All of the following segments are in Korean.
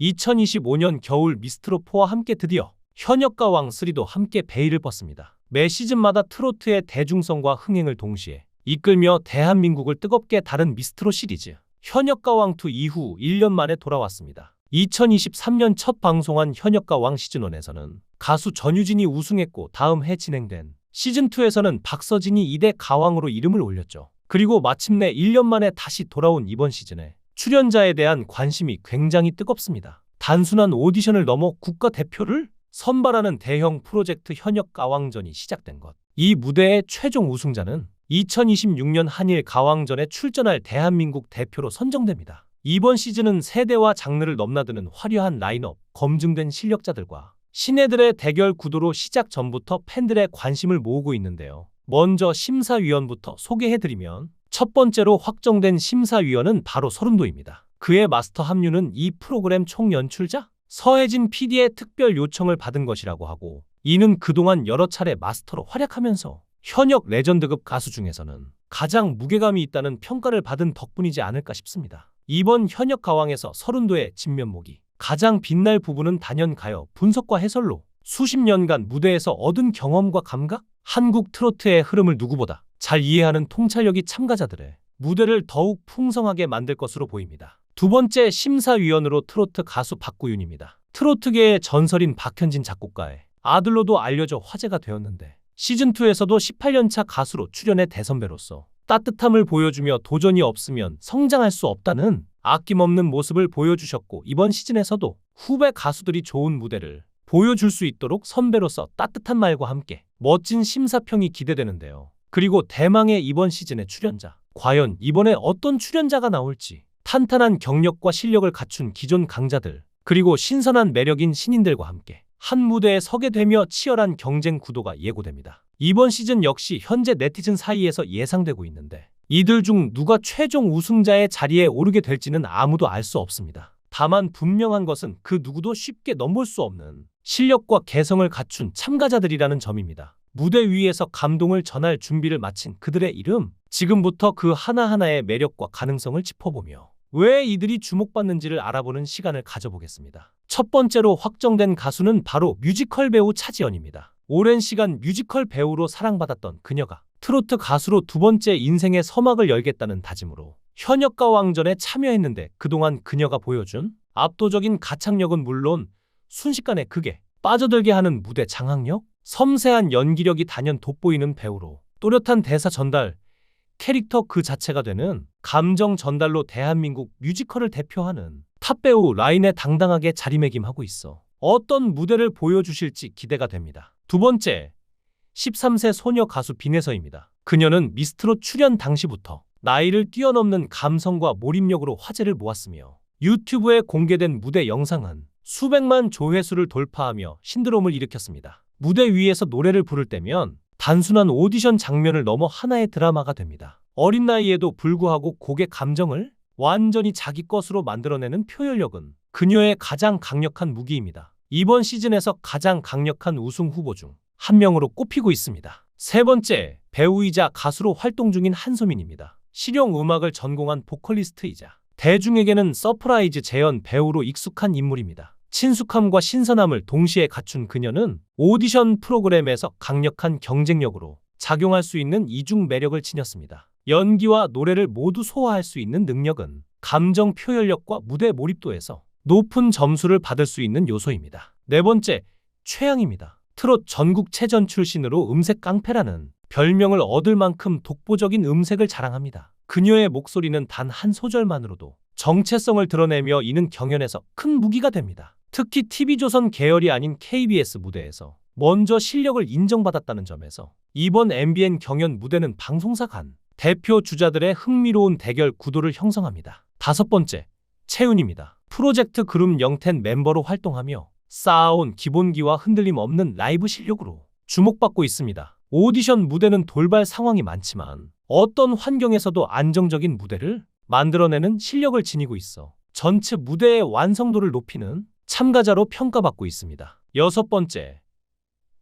2025년 겨울 미스트롯4와 함께 드디어 현역가 왕3도 함께 베일을 뻗습니다. 매 시즌마다 트로트의 대중성과 흥행을 동시에 이끌며 대한민국을 뜨겁게 다룬 미스트롯 시리즈 현역가 왕2 이후 1년 만에 돌아왔습니다. 2023년 첫 방송한 현역가 왕 시즌1에서는 가수 전유진이 우승했고 다음 해 진행된 시즌2에서는 박서진이 2대 가왕으로 이름을 올렸죠. 그리고 마침내 1년 만에 다시 돌아온 이번 시즌에 출연자에 대한 관심이 굉장히 뜨겁습니다. 단순한 오디션을 넘어 국가대표를 선발하는 대형 프로젝트 현역 가왕전이 시작된 것. 이 무대의 최종 우승자는 2026년 한일 가왕전에 출전할 대한민국 대표로 선정됩니다. 이번 시즌은 세대와 장르를 넘나드는 화려한 라인업, 검증된 실력자들과 신예들의 대결 구도로 시작 전부터 팬들의 관심을 모으고 있는데요. 먼저 심사위원부터 소개해드리면 첫 번째로 확정된 심사위원은 바로 서른도입니다. 그의 마스터 합류는 이 프로그램 총연출자 서혜진 PD의 특별 요청을 받은 것이라고 하고, 이는 그동안 여러 차례 마스터로 활약하면서 현역 레전드급 가수 중에서는 가장 무게감이 있다는 평가를 받은 덕분이지 않을까 싶습니다. 이번 현역 가왕에서 서른도의 진면목이 가장 빛날 부분은 단연 가요 분석과 해설로 수십 년간 무대에서 얻은 경험과 감각, 한국 트로트의 흐름을 누구보다 잘 이해하는 통찰력이 참가자들의 무대를 더욱 풍성하게 만들 것으로 보입니다. 두 번째 심사위원으로 트로트 가수 박구윤입니다. 트로트계의 전설인 박현진 작곡가의 아들로도 알려져 화제가 되었는데, 시즌2에서도 18년차 가수로 출연해 대선배로서 따뜻함을 보여주며 도전이 없으면 성장할 수 없다는 아낌없는 모습을 보여주셨고, 이번 시즌에서도 후배 가수들이 좋은 무대를 보여줄 수 있도록 선배로서 따뜻한 말과 함께 멋진 심사평이 기대되는데요. 그리고 대망의 이번 시즌의 출연자. 과연 이번에 어떤 출연자가 나올지, 탄탄한 경력과 실력을 갖춘 기존 강자들, 그리고 신선한 매력인 신인들과 함께 한 무대에 서게 되며 치열한 경쟁 구도가 예고됩니다. 이번 시즌 역시 현재 네티즌 사이에서 예상되고 있는데, 이들 중 누가 최종 우승자의 자리에 오르게 될지는 아무도 알 수 없습니다. 다만 분명한 것은 그 누구도 쉽게 넘볼 수 없는 실력과 개성을 갖춘 참가자들이라는 점입니다. 무대 위에서 감동을 전할 준비를 마친 그들의 이름, 지금부터 그 하나하나의 매력과 가능성을 짚어보며 왜 이들이 주목받는지를 알아보는 시간을 가져보겠습니다. 첫 번째로 확정된 가수는 바로 뮤지컬 배우 차지연입니다. 오랜 시간 뮤지컬 배우로 사랑받았던 그녀가 트로트 가수로 두 번째 인생의 서막을 열겠다는 다짐으로 현역가 왕전에 참여했는데, 그동안 그녀가 보여준 압도적인 가창력은 물론 순식간에 극에 빠져들게 하는 무대 장악력, 섬세한 연기력이 단연 돋보이는 배우로 또렷한 대사 전달, 캐릭터 그 자체가 되는 감정 전달로 대한민국 뮤지컬을 대표하는 탑배우 라인에 당당하게 자리매김하고 있어 어떤 무대를 보여주실지 기대가 됩니다. 두 번째, 13세 소녀 가수 빈혜서입니다. 그녀는 미스트롯 출연 당시부터 나이를 뛰어넘는 감성과 몰입력으로 화제를 모았으며, 유튜브에 공개된 무대 영상은 수백만 조회수를 돌파하며 신드롬을 일으켰습니다. 무대 위에서 노래를 부를 때면 단순한 오디션 장면을 넘어 하나의 드라마가 됩니다. 어린 나이에도 불구하고 곡의 감정을 완전히 자기 것으로 만들어내는 표현력은 그녀의 가장 강력한 무기입니다. 이번 시즌에서 가장 강력한 우승 후보 중 한 명으로 꼽히고 있습니다. 세 번째, 배우이자 가수로 활동 중인 한소민입니다. 실용 음악을 전공한 보컬리스트이자 대중에게는 서프라이즈 재연 배우로 익숙한 인물입니다. 친숙함과 신선함을 동시에 갖춘 그녀는 오디션 프로그램에서 강력한 경쟁력으로 작용할 수 있는 이중 매력을 지녔습니다. 연기와 노래를 모두 소화할 수 있는 능력은 감정 표현력과 무대 몰입도에서 높은 점수를 받을 수 있는 요소입니다. 네 번째, 최양입니다. 트롯 전국체전 출신으로 음색 깡패라는 별명을 얻을 만큼 독보적인 음색을 자랑합니다. 그녀의 목소리는 단 한 소절만으로도 정체성을 드러내며 이는 경연에서 큰 무기가 됩니다. 특히 TV조선 계열이 아닌 KBS 무대에서 먼저 실력을 인정받았다는 점에서 이번 MBN 경연 무대는 방송사 간 대표 주자들의 흥미로운 대결 구도를 형성합니다. 다섯 번째, 채은입니다. 프로젝트 그룹 영텐 멤버로 활동하며 쌓아온 기본기와 흔들림 없는 라이브 실력으로 주목받고 있습니다. 오디션 무대는 돌발 상황이 많지만 어떤 환경에서도 안정적인 무대를 만들어내는 실력을 지니고 있어 전체 무대의 완성도를 높이는 참가자로 평가받고 있습니다. 여섯 번째,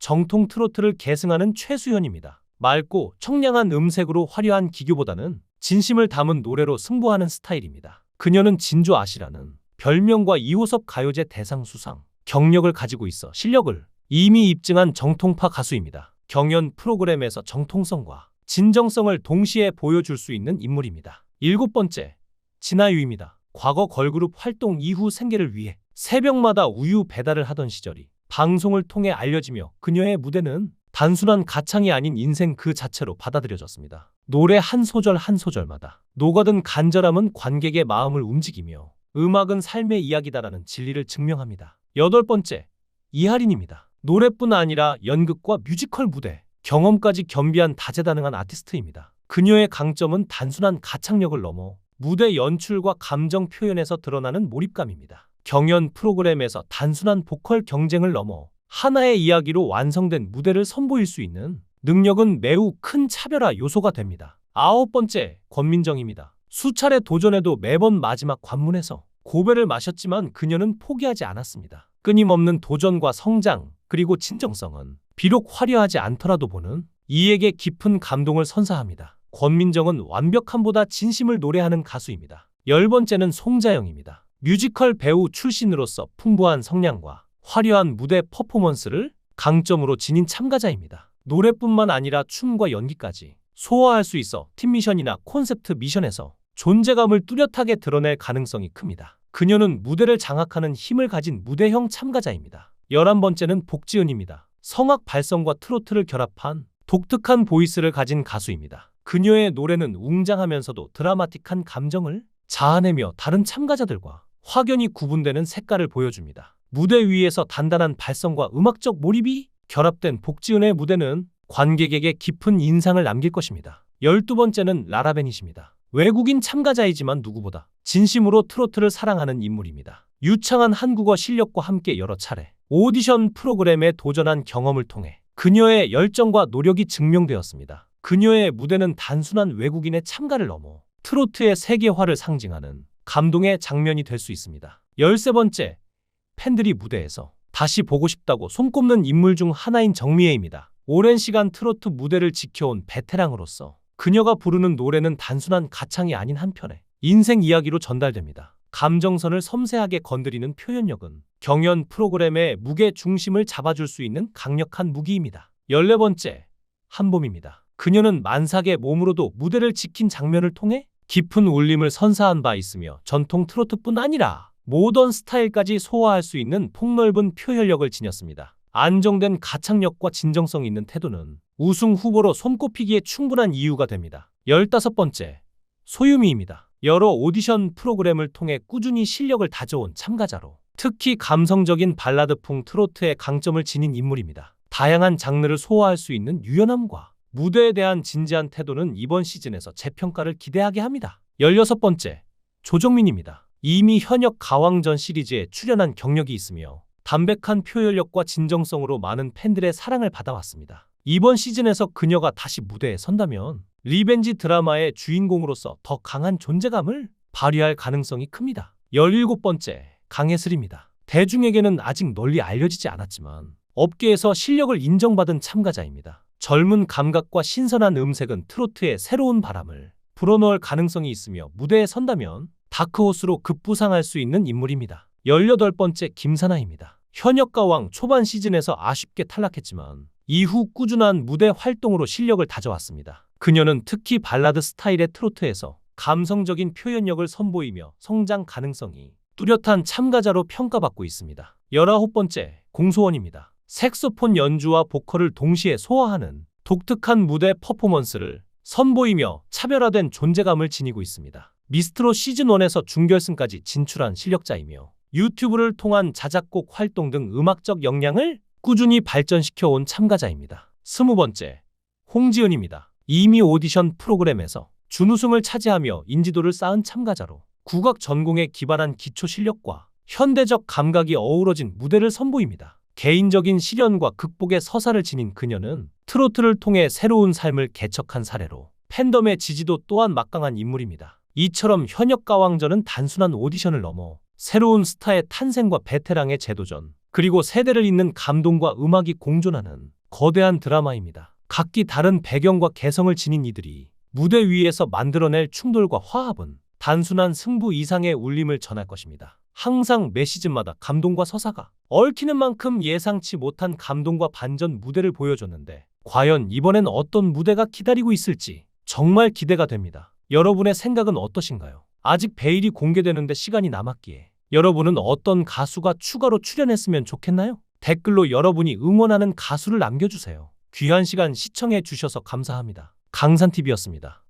정통 트로트를 계승하는 최수연입니다. 맑고 청량한 음색으로 화려한 기교보다는 진심을 담은 노래로 승부하는 스타일입니다. 그녀는 진조 아시라는 별명과 2호섭 가요제 대상 수상, 경력을 가지고 있어 실력을 이미 입증한 정통파 가수입니다. 경연 프로그램에서 정통성과 진정성을 동시에 보여줄 수 있는 인물입니다. 7번째, 진아유입니다. 과거 걸그룹 활동 이후 생계를 위해 새벽마다 우유 배달을 하던 시절이 방송을 통해 알려지며 그녀의 무대는 단순한 가창이 아닌 인생 그 자체로 받아들여졌습니다. 노래 한 소절 한 소절마다 녹아든 간절함은 관객의 마음을 움직이며 음악은 삶의 이야기다라는 진리를 증명합니다. 8번째, 이하린입니다. 노래뿐 아니라 연극과 뮤지컬 무대, 경험까지 겸비한 다재다능한 아티스트입니다. 그녀의 강점은 단순한 가창력을 넘어 무대 연출과 감정 표현에서 드러나는 몰입감입니다. 경연 프로그램에서 단순한 보컬 경쟁을 넘어 하나의 이야기로 완성된 무대를 선보일 수 있는 능력은 매우 큰 차별화 요소가 됩니다. 9번째, 권민정입니다. 수차례 도전해도 매번 마지막 관문에서 고배를 마셨지만 그녀는 포기하지 않았습니다. 끊임없는 도전과 성장, 그리고 진정성은 비록 화려하지 않더라도 보는 이에게 깊은 감동을 선사합니다. 권민정은 완벽함보다 진심을 노래하는 가수입니다. 10번째는 송자영입니다. 뮤지컬 배우 출신으로서 풍부한 성량과 화려한 무대 퍼포먼스를 강점으로 지닌 참가자입니다. 노래뿐만 아니라 춤과 연기까지 소화할 수 있어 팀 미션이나 콘셉트 미션에서 존재감을 뚜렷하게 드러낼 가능성이 큽니다. 그녀는 무대를 장악하는 힘을 가진 무대형 참가자입니다. 11번째는 복지은입니다. 성악 발성과 트로트를 결합한 독특한 보이스를 가진 가수입니다. 그녀의 노래는 웅장하면서도 드라마틱한 감정을 자아내며 다른 참가자들과 확연히 구분되는 색깔을 보여줍니다. 무대 위에서 단단한 발성과 음악적 몰입이 결합된 복지은의 무대는 관객에게 깊은 인상을 남길 것입니다. 12번째는 라라베닛입니다. 외국인 참가자이지만 누구보다 진심으로 트로트를 사랑하는 인물입니다. 유창한 한국어 실력과 함께 여러 차례 오디션 프로그램에 도전한 경험을 통해 그녀의 열정과 노력이 증명되었습니다. 그녀의 무대는 단순한 외국인의 참가를 넘어 트로트의 세계화를 상징하는 감동의 장면이 될 수 있습니다. 13번째, 팬들이 무대에서 다시 보고 싶다고 손꼽는 인물 중 하나인 정미애입니다. 오랜 시간 트로트 무대를 지켜온 베테랑으로서 그녀가 부르는 노래는 단순한 가창이 아닌 한편의 인생 이야기로 전달됩니다. 감정선을 섬세하게 건드리는 표현력은 경연 프로그램의 무게 중심을 잡아줄 수 있는 강력한 무기입니다. 14번째, 한봄입니다. 그녀는 만삭의 몸으로도 무대를 지킨 장면을 통해 깊은 울림을 선사한 바 있으며 전통 트로트뿐 아니라 모던 스타일까지 소화할 수 있는 폭넓은 표현력을 지녔습니다. 안정된 가창력과 진정성 있는 태도는 우승 후보로 손꼽히기에 충분한 이유가 됩니다. 15번째, 소유미입니다. 여러 오디션 프로그램을 통해 꾸준히 실력을 다져온 참가자로 특히 감성적인 발라드풍 트로트의 강점을 지닌 인물입니다. 다양한 장르를 소화할 수 있는 유연함과 무대에 대한 진지한 태도는 이번 시즌에서 재평가를 기대하게 합니다. 16번째, 조정민입니다. 이미 현역 가왕전 시리즈에 출연한 경력이 있으며 담백한 표현력과 진정성으로 많은 팬들의 사랑을 받아왔습니다. 이번 시즌에서 그녀가 다시 무대에 선다면 리벤지 드라마의 주인공으로서 더 강한 존재감을 발휘할 가능성이 큽니다. 17번째, 강혜슬입니다. 대중에게는 아직 널리 알려지지 않았지만 업계에서 실력을 인정받은 참가자입니다. 젊은 감각과 신선한 음색은 트로트의 새로운 바람을 불어넣을 가능성이 있으며 무대에 선다면 다크호스로 급부상할 수 있는 인물입니다. 18번째, 김사나입니다. 현역 가왕 초반 시즌에서 아쉽게 탈락했지만 이후 꾸준한 무대 활동으로 실력을 다져왔습니다. 그녀는 특히 발라드 스타일의 트로트에서 감성적인 표현력을 선보이며 성장 가능성이 뚜렷한 참가자로 평가받고 있습니다. 19번째, 공소원입니다. 색소폰 연주와 보컬을 동시에 소화하는 독특한 무대 퍼포먼스를 선보이며 차별화된 존재감을 지니고 있습니다. 미스트롯 시즌1에서 준결승까지 진출한 실력자이며 유튜브를 통한 자작곡 활동 등 음악적 역량을 꾸준히 발전시켜온 참가자입니다. 20번째, 홍지은입니다. 이미 오디션 프로그램에서 준우승을 차지하며 인지도를 쌓은 참가자로 국악 전공에 기반한 기초 실력과 현대적 감각이 어우러진 무대를 선보입니다. 개인적인 시련과 극복의 서사를 지닌 그녀는 트로트를 통해 새로운 삶을 개척한 사례로 팬덤의 지지도 또한 막강한 인물입니다. 이처럼 현역 가왕전은 단순한 오디션을 넘어 새로운 스타의 탄생과 베테랑의 재도전, 그리고 세대를 잇는 감동과 음악이 공존하는 거대한 드라마입니다. 각기 다른 배경과 개성을 지닌 이들이 무대 위에서 만들어낼 충돌과 화합은 단순한 승부 이상의 울림을 전할 것입니다. 항상 매 시즌마다 감동과 서사가 얽히는 만큼 예상치 못한 감동과 반전 무대를 보여줬는데 과연 이번엔 어떤 무대가 기다리고 있을지 정말 기대가 됩니다. 여러분의 생각은 어떠신가요? 아직 베일이 공개되는데 시간이 남았기에 여러분은 어떤 가수가 추가로 출연했으면 좋겠나요? 댓글로 여러분이 응원하는 가수를 남겨주세요. 귀한 시간 시청해 주셔서 감사합니다. 강산TV였습니다.